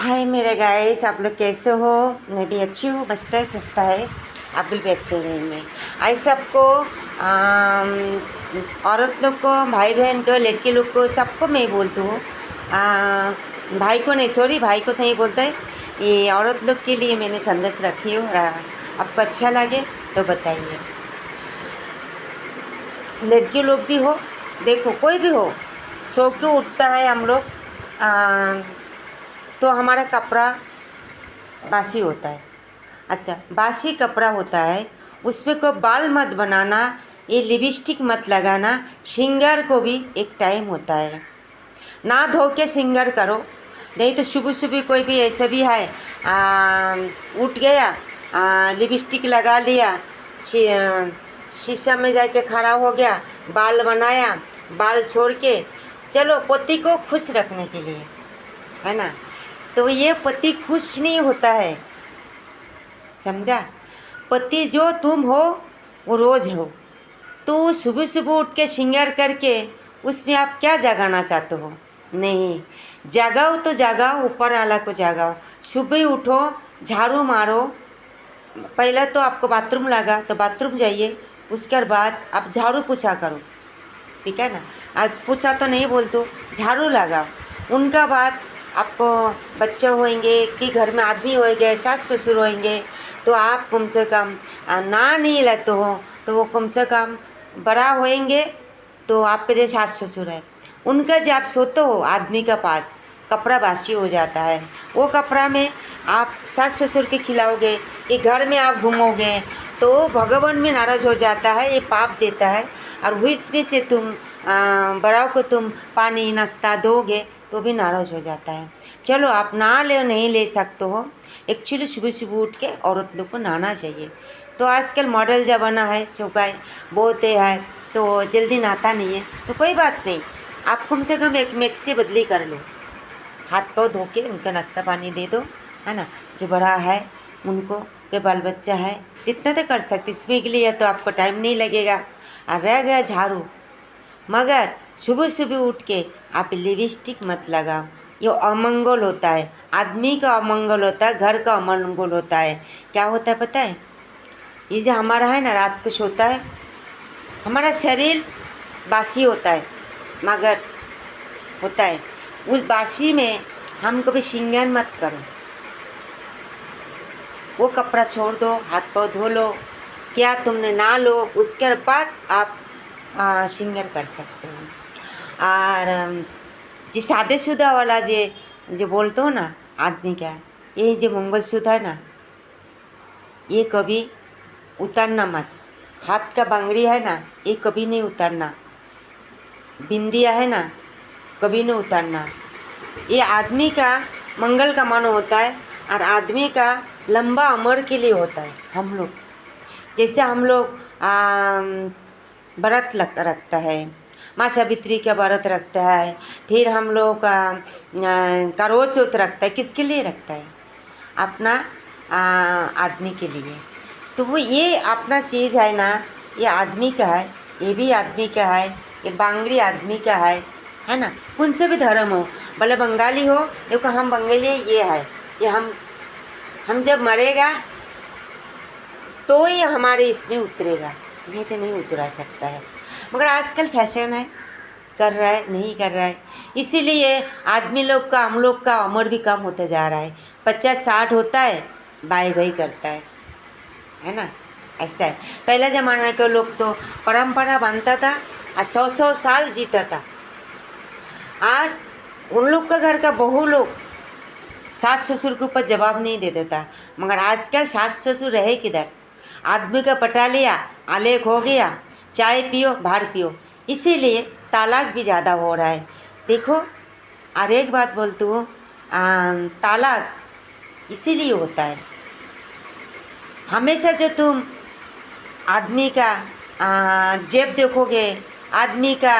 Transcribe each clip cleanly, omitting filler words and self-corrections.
हाय मेरे गाइस, आप लोग कैसे हो? मैं भी अच्छी हूँ। मस्त है, सस्ता है, आप भी अच्छे रहेंगे। आज सबको औरत लोग को, भाई बहन को, लड़की लोग को, सबको मैं बोलती हूँ। भाई को नहीं, सॉरी, भाई को नहीं बोलता है। ये औरत लोग के लिए मैंने संदेश रखी हूँ। आपको अच्छा लगे तो बताइए। लड़की लोग भी हो, देखो कोई भी हो, सो के उठता है हम लोग, तो हमारा कपड़ा बासी होता है। अच्छा, बासी कपड़ा होता है, उस पर कोई बाल मत बनाना, ये लिपस्टिक मत लगाना। श्रृंगार को भी एक टाइम होता है, ना धो के श्रृंगार करो। नहीं तो सुबह सुबह कोई भी ऐसा भी है, उठ गया, लिपस्टिक लगा लिया, शीशा में जाके खड़ा हो गया, बाल बनाया, बाल छोड़ के, चलो पति को खुश रखने के लिए, है ना। तो ये पति खुश नहीं होता है, समझा। पति जो तुम हो वो रोज़ हो। तो सुबह सुबह उठ के श्रृंगार करके उसमें आप क्या जगाना चाहते हो? नहीं, जगाओ तो जगाओ, ऊपर वाला को जगाओ। सुबह उठो, झाड़ू मारो। पहले तो आपको बाथरूम लगा तो बाथरूम जाइए, उसके बाद आप झाड़ू पोछा करो, ठीक है ना। आप पोछा तो नहीं बोल तो झाड़ू लगाओ। उनका बाद आपको बच्चे होंगे कि घर में आदमी होंगे, सास ससुर होंगे, तो आप कम से कम ना नहीं लेते हो तो वो कम से कम बड़ा होएंगे तो आपके जो सास ससुर है उनका जब आप सोते हो आदमी का पास, कपड़ा बासी हो जाता है। वो कपड़ा में आप सास ससुर के खिलाओगे कि घर में आप घूमोगे तो भगवान में नाराज़ हो जाता है, ये पाप देता है। और उसमें से तुम बड़ाओं को तुम पानी नाश्ता दोगे तो भी नाराज़ हो जाता है। चलो आप ना ले नहीं ले सकते हो, एक्चुअली सुबह सुबह उठ के औरत लोग को नहाना चाहिए। तो आजकल मॉडल ज़माना है, चौकाई बोलते हैं तो जल्दी नहाता नहीं है, तो कोई बात नहीं, आप कम से कम एक मैक्सी बदली कर लो, हाथ पाँव धो के उनका नाश्ता पानी दे दो, है ना। जो बड़ा है उनको, के बाल बच्चा है, इतना तो कर सकते, इसमें के लिए तो आपको टाइम नहीं लगेगा। और रह गया झाड़ू, मगर सुबह सुबह उठ के आप लिपस्टिक मत लगाओ, ये अमंगल होता है। आदमी का अमंगल होता है, घर का अमंगल होता है। क्या होता है पता है? ये जो हमारा है ना, रात को सोता है, हमारा शरीर बासी होता है, मगर होता है उस बासी में हम कभी श्रृंगार मत करो। वो कपड़ा छोड़ दो, हाथ पाँव धो लो, क्या तुमने ना लो, उसके बाद आप श्रृंगार कर सकते हो। और जो शादीशुदा वाला जो बोलते हो ना आदमी का, ये जो मंगलसूत्र है ना, ये कभी उतारना मत। हाथ का बंगड़ी है ना, ये कभी नहीं उतारना। बिंदिया है ना, कभी नहीं उतारना। ये आदमी का मंगल का मानो होता है और आदमी का लंबा उम्र के लिए होता है। हम लोग जैसे हम लोग व्रत रखता है, माँ सावित्री का व्रत रखता है, फिर हम लोग करवा चौथ रखता है। किसके लिए रखता है? अपना आदमी के लिए। तो वो ये अपना चीज़ है ना, ये आदमी का है, ये भी आदमी का है, ये बांगड़ी आदमी का है ना। कौन से भी धर्म हो, भले बंगाली हो, देखो हम बंगाली ये है, ये हम जब मरेगा तो ये हमारे इसमें उतरेगा, नहीं तो नहीं उतरा सकता है। मगर आजकल फैशन है, कर रहा है नहीं कर रहा है, इसीलिए आदमी लोग का, हम लोग का उम्र भी कम होता जा रहा है। 50-60 होता है, बाई बाई करता है ना। ऐसा है। पहले ज़माना के लोग तो परंपरा बनता था और 100-100 साल जीता था। और उन लोग का घर का बहू लोग सास ससुर के ऊपर जवाब नहीं दे देता। मगर आजकल सास ससुर रहे किधर? आदमी का पटा लिया, आलेख हो गया, चाय पियो बाहर पियो, इसीलिए तालाक भी ज़्यादा हो रहा है। देखो, और एक बात बोलती हूँ, तालाक इसीलिए होता है, हमेशा जो तुम आदमी का जेब देखोगे, आदमी का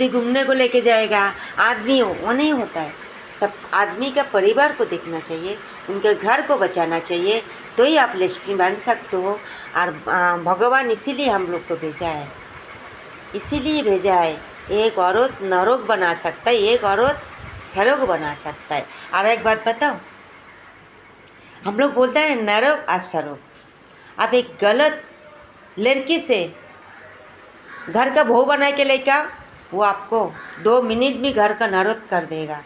घूमने को लेके जाएगा, आदमी वो नहीं होता है। सब आदमी का परिवार को देखना चाहिए, उनके घर को बचाना चाहिए, तो ही आप लक्ष्मी बन सकते हो। और भगवान इसीलिए हम लोग को भेजा है, इसीलिए भेजा है। एक औरत नरक बना सकता है, एक औरत सरोग बना सकता है। और एक बात बताओ, हम लोग बोलते हैं नरोग और सरोग। अब एक गलत लड़की से घर का बहू बना के लेके आओ, वो आपको 2 मिनट में घर का नरोग कर देगा।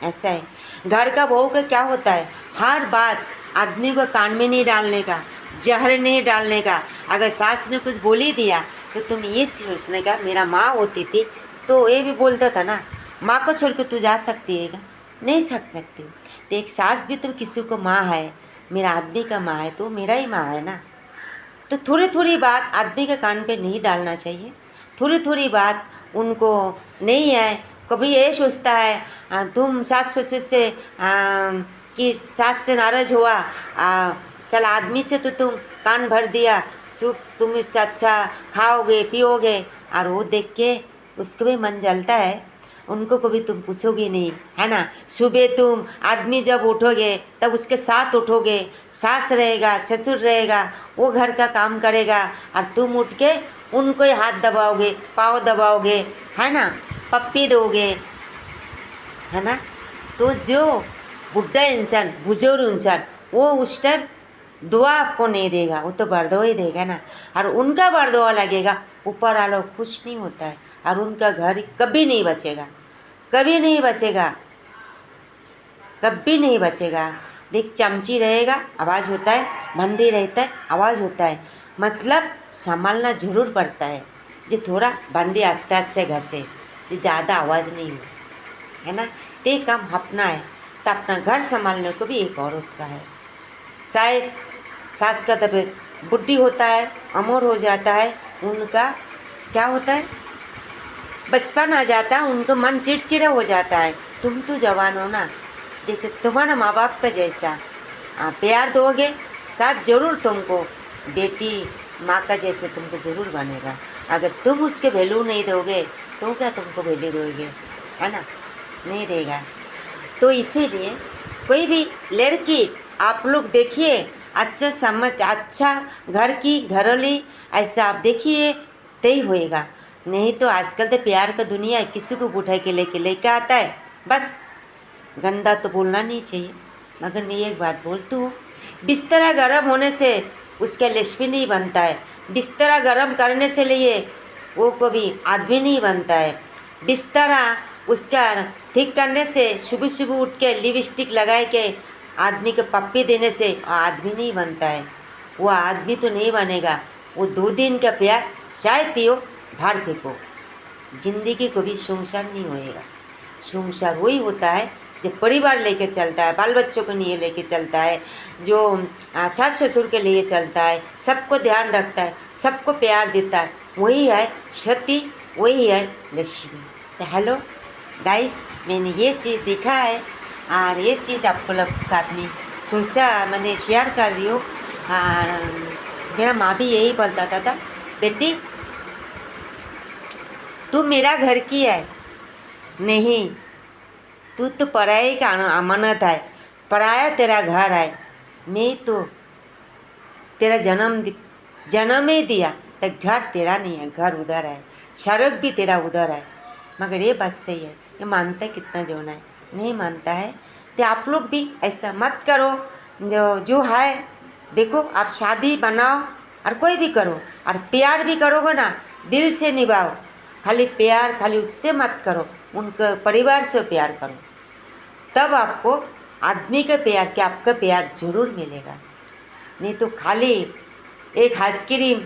ऐसा है, घर का बहू का क्या होता है, हर बात आदमी को कान में नहीं डालने का, जहर नहीं डालने का। अगर सास ने कुछ बोल ही दिया तो तुम ये सोचने का, मेरा माँ होती थी तो ये भी बोलता था ना, माँ को छोड़ के तू जा सकती है क्या? नहीं सकती। तो एक सास भी तो किसी को माँ है, मेरा आदमी का माँ है तो मेरा ही माँ है ना। तो थोड़ी थोड़ी बात आदमी के कान पे नहीं डालना चाहिए, थोड़ी थोड़ी बात उनको नहीं है। कभी ये सोचता है तुम सास ससुर से कि सास से नाराज हुआ, चल आदमी से तो तुम कान भर दिया, सुख तुम इससे अच्छा खाओगे पियोगे, और वो देख के उसको भी मन जलता है। उनको कभी तुम पूछोगे नहीं, है ना। सुबह तुम आदमी जब उठोगे तब उसके साथ उठोगे, सास रहेगा ससुर रहेगा, वो घर का काम करेगा, और तुम उठ के उनको ही हाथ दबाओगे, पाँव दबाओगे, है ना, पप्पी दोगे, है ना। तो जो बुढ़ा इंसान, बुजुर्ग इंसान, वो उस टाइम दुआ आपको नहीं देगा, वो तो बरदुआ ही देगा ना। और उनका बरदुआ लगेगा, ऊपर वालों कुछ नहीं होता है, और उनका घर कभी नहीं बचेगा, कभी नहीं बचेगा, कभी नहीं बचेगा। देख, चमची रहेगा आवाज़ होता है, भंडी रहता है आवाज़ होता है, मतलब संभालना जरूर पड़ता है। जो थोड़ा भंडी आस्ते आस्ते घसे, जो ज़्यादा आवाज़ नहीं हो, है ना। ते काम अपना है, तो अपना घर संभालने को भी एक औरत का है। शायद सास का तबीयत बुढ़ी होता है, अमर हो जाता है, उनका क्या होता है, बचपन आ जाता है, उनको मन चिड़चिड़ा हो जाता है। तुम तो जवान हो ना, जैसे तुम्हारा माँ बाप का जैसा प्यार दोगे, साथ जरूर तुमको बेटी माँ का जैसे तुमको ज़रूर बनेगा। अगर तुम उसके वैल्यू नहीं दोगे तो क्या तुमको वैल्यू दोगे, है ना, नहीं देगा। तो इसीलिए कोई भी लड़की आप लोग देखिए, अच्छा समझ, अच्छा घर की घरवाली ऐसा आप देखिए तो ही होएगा। नहीं तो आजकल तो प्यार का दुनिया है, किसी को उठा के लेके आता है, बस। गंदा तो बोलना नहीं चाहिए, मगर मैं एक बात बोलती हूँ, बिस्तरा गर्म होने से उसका लेशपी नहीं बनता है, बिस्तरा गर्म करने से लिए वो कभी आदमी नहीं बनता है। बिस्तरा उसका ठीक करने से, सुबह सुबह उठ के लिपस्टिक लगाए के आदमी को पप्पी देने से आदमी नहीं बनता है, वो आदमी तो नहीं बनेगा। वो 2 दिन का प्यार, चाय पियो बाहर फेंको, जिंदगी को भी संसार नहीं होएगा। संसार वही होता है जो परिवार लेके चलता है, बाल बच्चों को लिए लेके चलता है, जो सास ससुर के लिए चलता है, सबको ध्यान रखता है, सबको प्यार देता है, वही है सती, वही है लक्ष्मी। तो हेलो गाइस, मैंने ये चीज़ देखा है और ये चीज़ आपको लोग साथ में सोचा, मैंने शेयर कर रही हूँ। और मेरा माँ भी यही बोलता था, बेटी तू मेरा घर की है, नहीं तू तो पराये का अमानत है, पराया तेरा घर है। मैं तो तेरा जन्म ही दिया, तो घर तेरा नहीं है, घर उधर है, सड़क भी तेरा उधर है। मगर ये बात सही है, ये मानता है कितना जोना है, नहीं मानता है। तो आप लोग भी ऐसा मत करो, जो है देखो, आप शादी बनाओ और कोई भी करो, और प्यार भी करोगे ना, दिल से निभाओ। खाली प्यार खाली उससे मत करो, उनके परिवार से प्यार करो, तब आपको आदमी का प्यार, क्या आपका प्यार जरूर मिलेगा। नहीं तो खाली एक आइसक्रीम